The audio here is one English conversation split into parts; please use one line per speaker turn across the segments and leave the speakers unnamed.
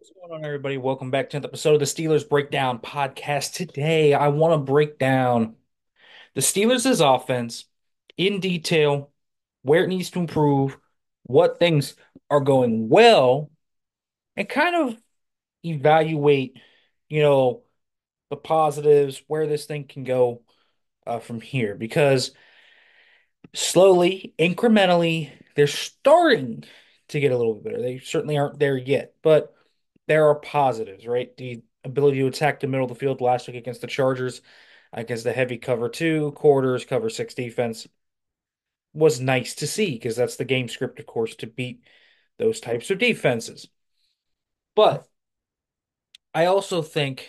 What's going on, everybody? Welcome back to another episode of the Steelers Breakdown Podcast. Today, I want to break down the Steelers' offense in detail, where it needs to improve, what things are going well, and kind of evaluate, you know, the positives, where this thing can go from here. Because slowly, incrementally, they're starting to get a little bit better. They certainly aren't there yet, but there are positives, right? The ability to attack the middle of the field last week against the Chargers, against the heavy cover two, quarters, cover six defense was nice to see because that's the game script, of course, to beat those types of defenses. But I also think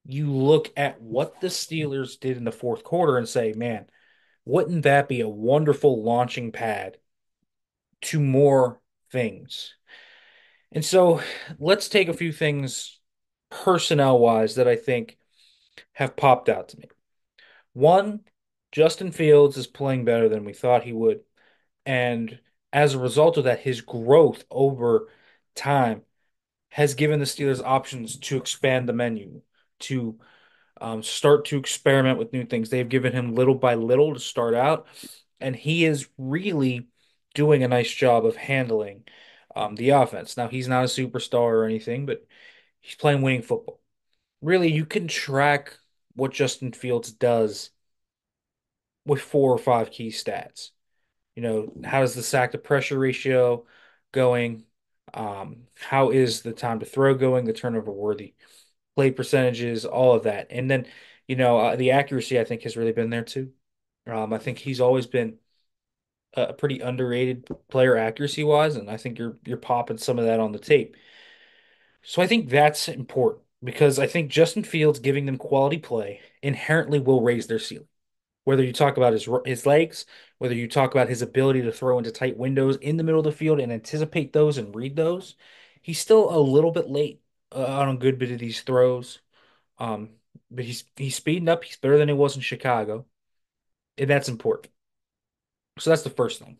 you look at what the Steelers did in the fourth quarter and say, man, wouldn't that be a wonderful launching pad to more things? And so let's take a few things personnel wise that I think have popped out to me. One, Justin Fields is playing better than we thought he would. And as a result of that, his growth over time has given the Steelers options to expand the menu, to start to experiment with new things. They've given him little by little to start out, and he is really doing a nice job of handling the offense. Now, he's not a superstar or anything, but he's playing winning football. Really, you can track what Justin Fields does with four or five key stats. How is the sack to pressure ratio going? How is the time to throw going, the turnover worthy play percentages, all of that. And then, the accuracy I think has really been there too. I think he's always been a pretty underrated player accuracy wise, and I think you're popping some of that on the tape. So I think that's important because I think Justin Fields giving them quality play inherently will raise their ceiling. Whether you talk about his legs, whether you talk about his ability to throw into tight windows in the middle of the field and anticipate those and read those, he's still a little bit late on a good bit of these throws. Um, but he's speeding up. He's better than he was in Chicago, and that's important. So that's the first thing.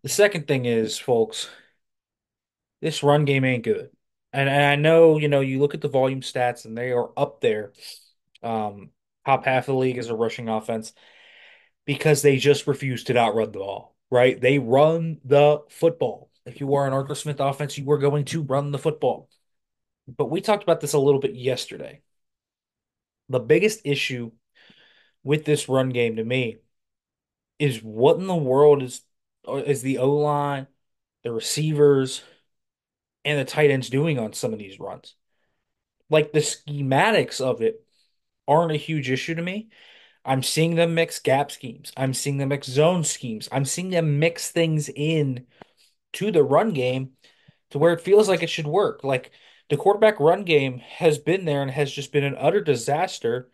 The second thing is, folks, this run game ain't good. And I know, you look at the volume stats and they are up there. Um, Top half of the league is a rushing offense because they just refuse to outrun the ball, right? They run the football. If you are an Arthur Smith offense, you are going to run the football. But we talked about this a little bit yesterday. The biggest issue with this run game to me is what in the world is the O-line, the receivers, and the tight ends doing on some of these runs? Like the schematics of it aren't a huge issue to me. I'm seeing them mix gap schemes. I'm seeing them mix zone schemes. I'm seeing them mix things in to the run game to where it feels like it should work. Like the quarterback run game has been there and has just been an utter disaster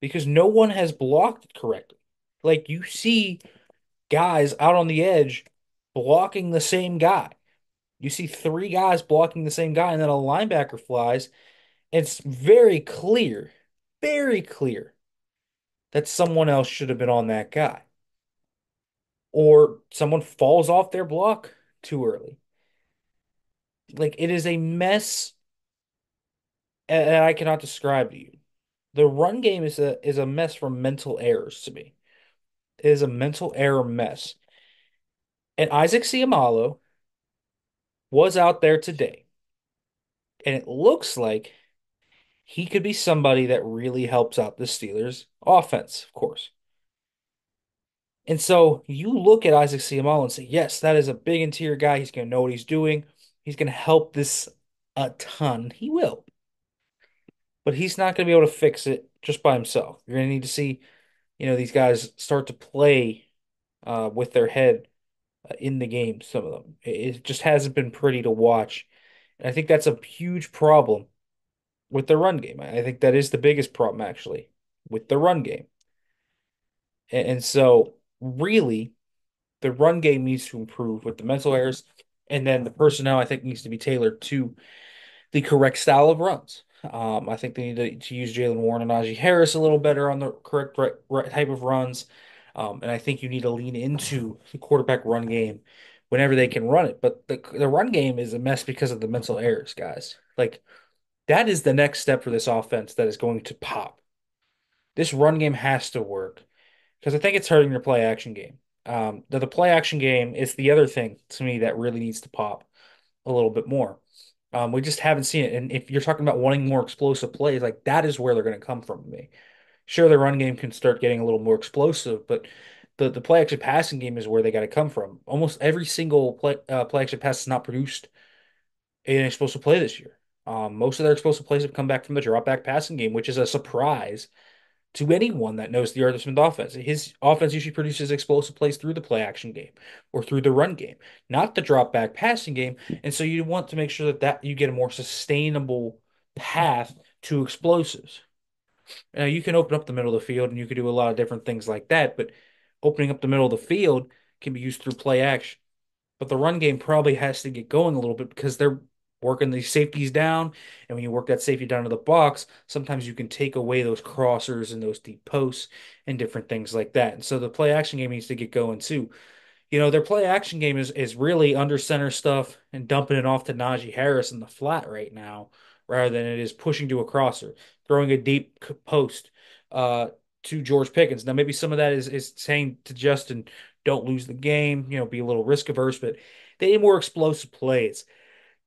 because no one has blocked it correctly. Like you see guys out on the edge blocking the same guy. You see three guys blocking the same guy, and then a linebacker flies. It's very clear that someone else should have been on that guy, or someone falls off their block too early. Like it is a mess that I cannot describe to you. The run game is a mess from mental errors to me. It is a mental error mess. And Isaac Seumalo was out there today, and it looks like he could be somebody that really helps out the Steelers' offense, of course. And so you look at Isaac Seumalo and say, yes, that is a big interior guy. He's going to know what he's doing. He's going to help this a ton. He will. But he's not going to be able to fix it just by himself. You're going to need to see, these guys start to play with their head in the game, some of them. It just hasn't been pretty to watch. And I think that's a huge problem with the run game. I think that is the biggest problem, actually, with the run game. And so, really, the run game needs to improve with the mental errors, and then the personnel I think needs to be tailored to the correct style of runs. I think they need to use Jalen Warren and Najee Harris a little better on the correct type of runs. And I think you need to lean into the quarterback run game whenever they can run it. But the run game is a mess because of the mental errors, guys. Like that is the next step for this offense that is going to pop. This run game has to work because I think it's hurting their play action game. The play action game is the other thing to me that really needs to pop a little bit more. We just haven't seen it. And if you're talking about wanting more explosive plays, like that is where they're going to come from to me. Sure, the run game can start getting a little more explosive, but the play action passing game is where they got to come from. Almost every single play action pass is not produced an explosive play this year. Most of their explosive plays have come back from the drop back passing game, which is a surprise to anyone that knows the Arthur Smith offense. His offense usually produces explosive plays through the play action game or through the run game, not the drop back passing game. And so you want to make sure that you get a more sustainable path to explosives. Now, you can open up the middle of the field and you can do a lot of different things like that, but opening up the middle of the field can be used through play action. But the run game probably has to get going a little bit because they're working these safeties down. And when you work that safety down to the box, sometimes you can take away those crossers and those deep posts and different things like that. And so the play action game needs to get going too. Their play action game is really under center stuff and dumping it off to Najee Harris in the flat right now, rather than it is pushing to a crosser, throwing a deep post uh, to George Pickens. Now, maybe some of that is saying to Justin, don't lose the game, be a little risk averse, but they need more explosive plays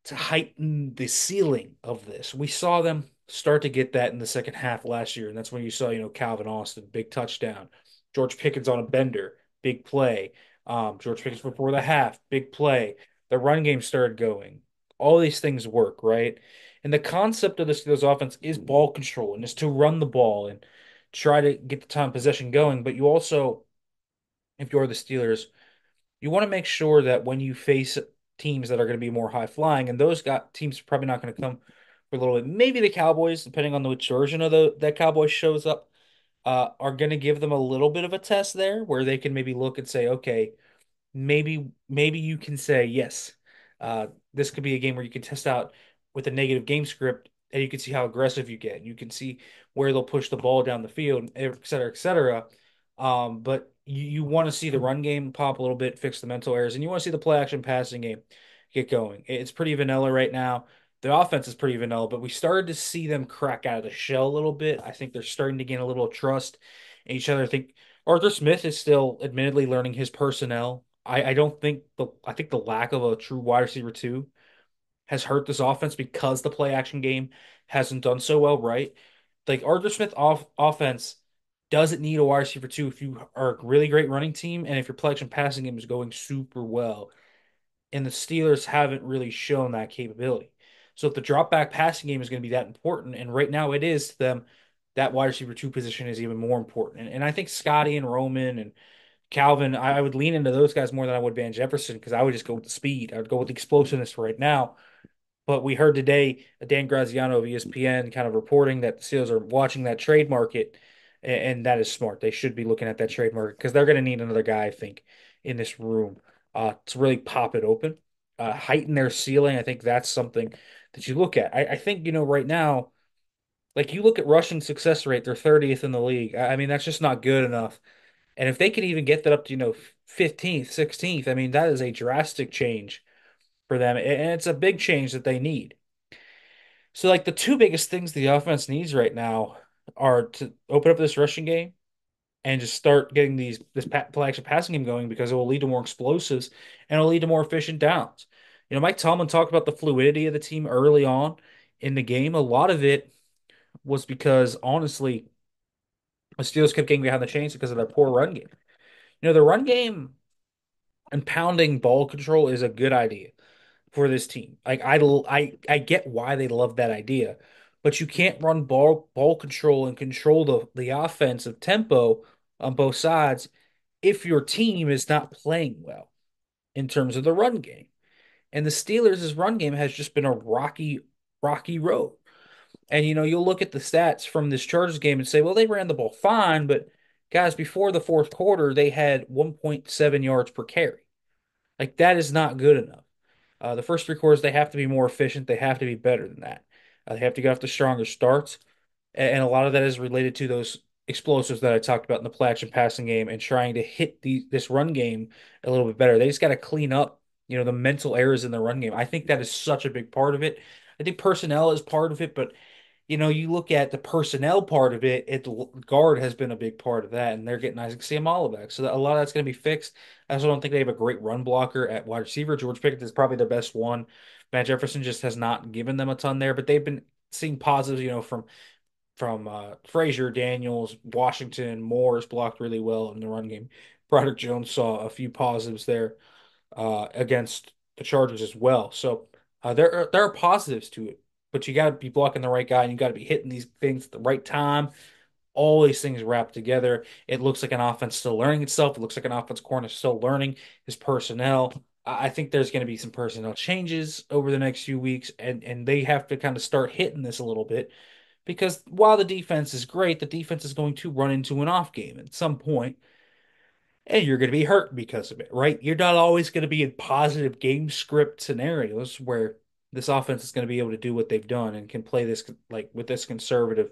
to heighten the ceiling of this. We saw them start to get that in the second half last year, and that's when you saw, Calvin Austin, big touchdown, George Pickens on a bender, big play, George Pickens before the half, big play. The run game started going. All these things work, right? And the concept of the Steelers offense is ball control and is to run the ball and try to get the time possession going. But you also, if you're the Steelers, you want to make sure that when you face teams that are going to be more high flying, and those got teams are probably not going to come for a little bit. Maybe the Cowboys, depending on which version of that Cowboys shows up, are going to give them a little bit of a test there, where they can maybe look and say, okay, maybe you can say yes. This could be a game where you can test out with a negative game script, and you can see how aggressive you get. You can see where they'll push the ball down the field, et cetera, et cetera. But you want to see the run game pop a little bit, fix the mental errors, and you want to see the play action passing game get going. It's pretty vanilla right now. The offense is pretty vanilla, but we started to see them crack out of the shell a little bit. I think they're starting to gain a little trust in each other. I think Arthur Smith is still admittedly learning his personnel. I don't think I think the lack of a true wide receiver two has hurt this offense because the play action game hasn't done so well, right? Like Arthur Smith offense doesn't need a wide receiver two if you are a really great running team and if your play action passing game is going super well. And the Steelers haven't really shown that capability. So if the drop back passing game is going to be that important, and right now it is to them, that wide receiver two position is even more important. And I think Scotty and Roman and Calvin, I would lean into those guys more than I would Van Jefferson because I would just go with the speed. I would go with the explosiveness for right now. But we heard today Dan Graziano of ESPN kind of reporting that the Steelers are watching that trade market, and that is smart. They should be looking at that trade market because they're going to need another guy, I think, in this room to really pop it open, heighten their ceiling. I think that's something that you look at. I think, right now, like you look at rushing success rate, they're 30th in the league. I mean, that's just not good enough. And if they can even get that up to, 15th, 16th, I mean, that is a drastic change for them. And it's a big change that they need. So, like, the two biggest things the offense needs right now are to open up this rushing game and just start getting this play action passing game going because it will lead to more explosives and it'll lead to more efficient downs. Mike Tomlin talked about the fluidity of the team early on in the game. A lot of it was because, honestly, the Steelers kept getting behind the chains because of their poor run game. The run game and pounding ball control is a good idea for this team. Like I get why they love that idea, but you can't run ball control and control the offensive tempo on both sides if your team is not playing well in terms of the run game. And the Steelers' run game has just been a rocky road. And you'll look at the stats from this Chargers game and say, well, they ran the ball fine, but guys, before the fourth quarter, they had 1.7 yards per carry. Like that is not good enough. The first three quarters, they have to be more efficient. They have to be better than that. They have to get off the stronger starts. And a lot of that is related to those explosives that I talked about in the play action passing game and trying to hit this run game a little bit better. They just got to clean up the mental errors in the run game. I think that is such a big part of it. I think personnel is part of it, but you look at the personnel part of it, guard has been a big part of that, and they're getting Isaac Seumalo back. So a lot of that's going to be fixed. I also don't think they have a great run blocker at wide receiver. George Pickens is probably their best one. Matt Jefferson just has not given them a ton there, but they've been seeing positives, from Frazier, Daniels, Washington, Moore's blocked really well in the run game. Broderick Jones saw a few positives there against the Chargers as well. So there are positives to it, but you got to be blocking the right guy, and you got to be hitting these things at the right time. All these things wrapped together. It looks like an offense still learning itself. It looks like an offense corner still learning his personnel. I think there's going to be some personnel changes over the next few weeks, and they have to kind of start hitting this a little bit because while the defense is great, the defense is going to run into an off game at some point and you're going to be hurt because of it, right? You're not always going to be in positive game script scenarios where this offense is going to be able to do what they've done and can play this like with this conservative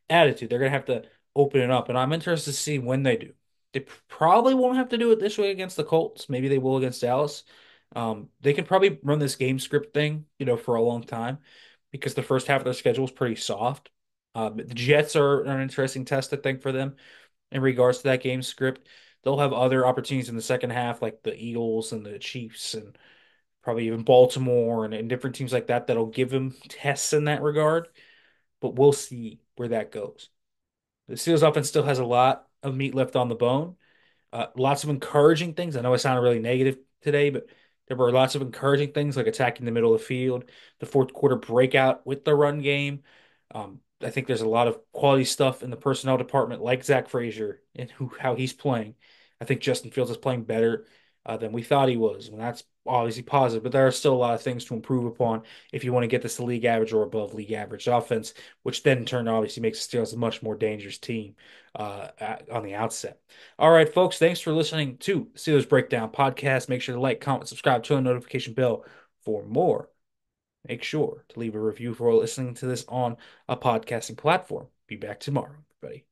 attitude. They're going to have to open it up, and I'm interested to see when they do. They probably won't have to do it this way against the Colts. Maybe they will against Dallas. They can probably run this game script thing, for a long time because the first half of their schedule is pretty soft. But the Jets are an interesting test, I think, for them in regards to that game script. They'll have other opportunities in the second half, like the Eagles and the Chiefs, and probably even Baltimore and different teams like that that'll give them tests in that regard. But we'll see where that goes. The Steelers offense still has a lot of meat left on the bone. Lots of encouraging things. I know I sounded really negative today, but there were lots of encouraging things like attacking the middle of the field, the fourth quarter breakout with the run game. I think there's a lot of quality stuff in the personnel department, like Zach Frazier and how he's playing. I think Justin Fields is playing better than we thought he was, and that's obviously positive. But there are still a lot of things to improve upon if you want to get this to league average or above league average offense, which then in turn obviously makes the Steelers a much more dangerous team on the outset. All right, folks, thanks for listening to Steelers Breakdown Podcast. Make sure to like, comment, subscribe, turn the notification bell for more. Make sure to leave a review for listening to this on a podcasting platform. Be back tomorrow, everybody.